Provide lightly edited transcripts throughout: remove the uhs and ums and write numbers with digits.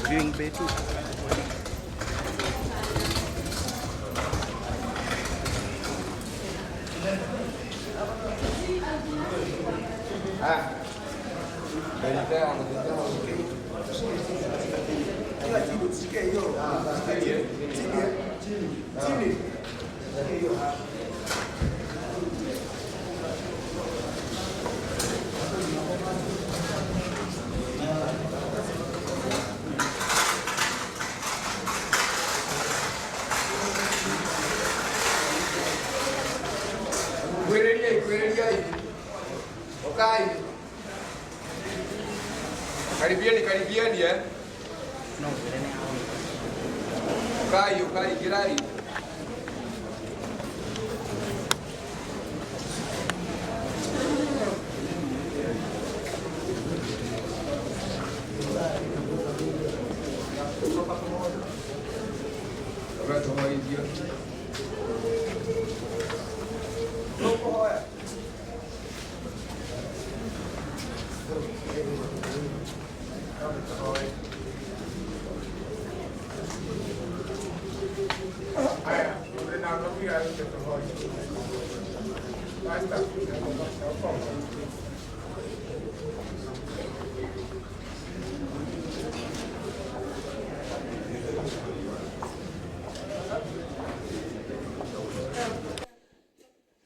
Viewing bay too. Karibiani eh? No, Ukai, girai.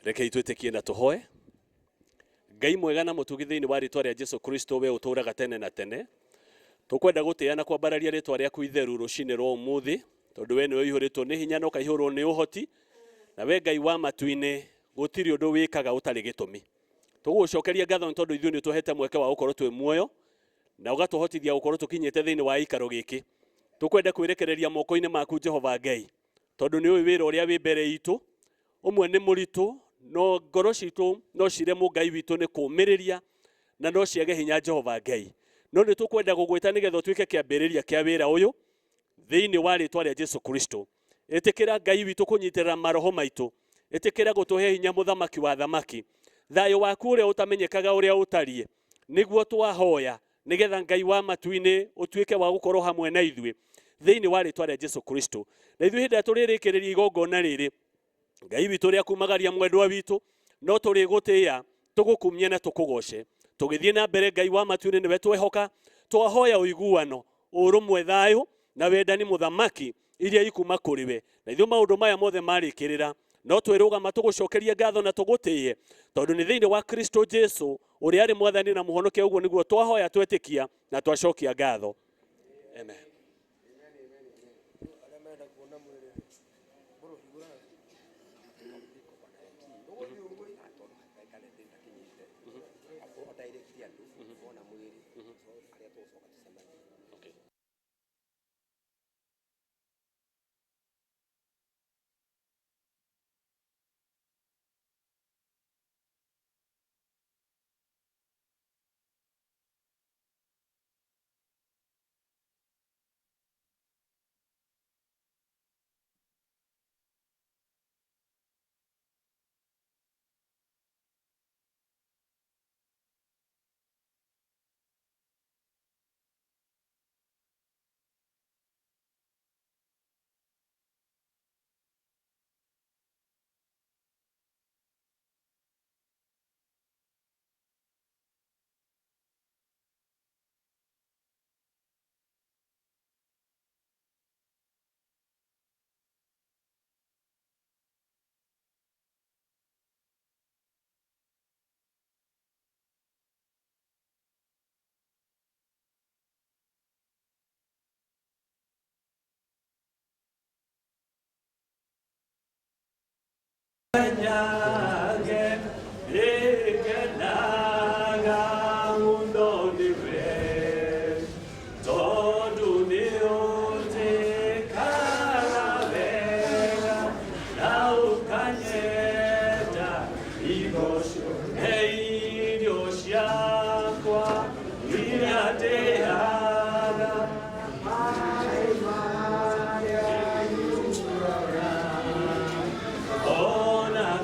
Reke itwitikie na tuhoe. Ngai mwega na mutugithiini wa ritwa ria Jesu Kristo we uturaga tene na tene. Tukwenda gutiana kwambararia ritwa riaku itheru rucine rwa umuthi tondu we niwe ihuritwo ni hinya no kaihurwo ni uhoti na we Ngai wa matuine gutiri undu wikaga utari gitumi. Tugucokeria ngatho tondu ithuĩ ni tuhete mweke wa gukorwo twi muoyo na ugatuhotithia gukorwo tukinyite thiini wa ikaro giki. Tukwenda kwirekereria moko-ini maku Jehova Ngai tondu ni uyu wira uria wi mbere itu umwe ni muritu no ngoro citu no ciremwo Ngai witu ni kumiriria na no ciage hinya Jehova Ngai no ni tukwenda gugwita nigetha utuike kiambiriria kia wira uyu thiini wa ritwa ria Jesu Kristo. Itikira Ngai witu kunyitirira maroho maitu, itikira gutuhe hinya muthamaki wa thamaki, thayo waku uria utamenyekaga uria utarie niguo twahoya nigetha Ngai wa matuine utuike wa gukorwo hamwe na ithuĩ thiini wa ritwa ria Jesu Kristo. Na ithuĩ hindi turirikireria igongona riri Ngai witu ria kumagaria mwendwa witu no turi gutia tugukumie na tukugoce tugithie na mbere. Ngai wa matuine niwe twehoka, twahoya uiguano urumwe thayo na wendani muthamaki iria ikuma kuri we. Na ithuĩ maundu maya mothe marikirira no twirugama tugucokeria ngatho na tugutie tondu ni thiini wa Kristo Jesu uria ari mwathani na muhonokia. Uguo niguo twahoya twetikia na twacokia ngatho. Amen. Ona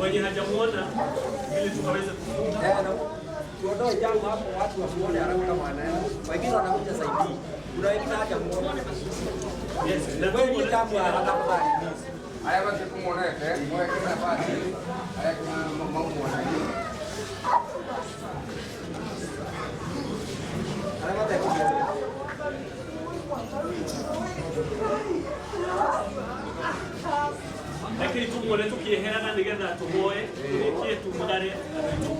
Wenye hajamuona ili tukaweze tuondoe jambo hapo, watu wamuone haraka kama anaenda. Wengine wanakuja zaidi. Kuna wengine hajamuona. Yes, na wewe jambo anatafadhali. Haya basi kumuonete, wewe kila basi. Haya kuna mambo wanayo. Haya basi kumuonete. lakini tumuone tukiheana nigetha tuhoe tukie tumugare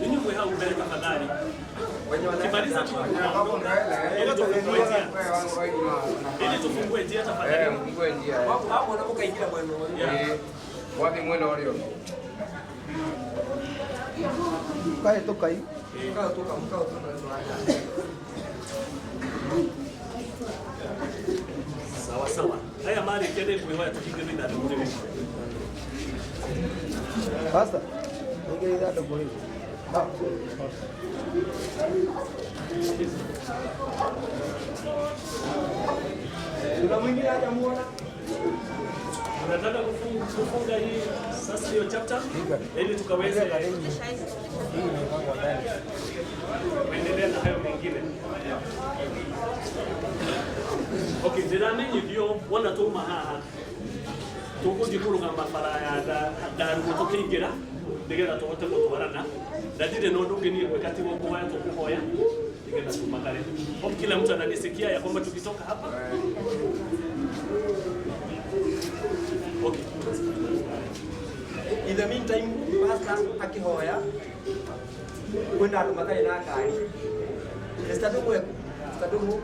inyumwe hau mbele tafadhali. Wenye Kimaliza tu. Hapo mbele. Ili tufungue njia. Wewe wangu wewe ni Ili tufungue njia tafadhali. mfungue njia. hapo unapokaingia bwana. Wapi mwendo walio? Kae toka hii. Mkao toka. Sawa sawa. Haya mali kende kuiwa tukige bila ndio. Basta. Nige ida dogo hivi. Ba. Kuna mwingine hajamuona? Tunataka kufunga hii sasa hiyo chapter ili tukaweze kuendelea na hayo mengine. Okay, ndiramenye bio wona tuma haha. Tukujikuruga mabara ya daru tukingira ndigera tuhote gutwarana na ndire no ndungenie gwekati goko haya tukuhoya ndigera tumakare. Kila mtu ananisikia ya kwamba tukitoka hapa. Okay. In the meantime, pastor akihoya kwenda mathari na ngari. Stadumu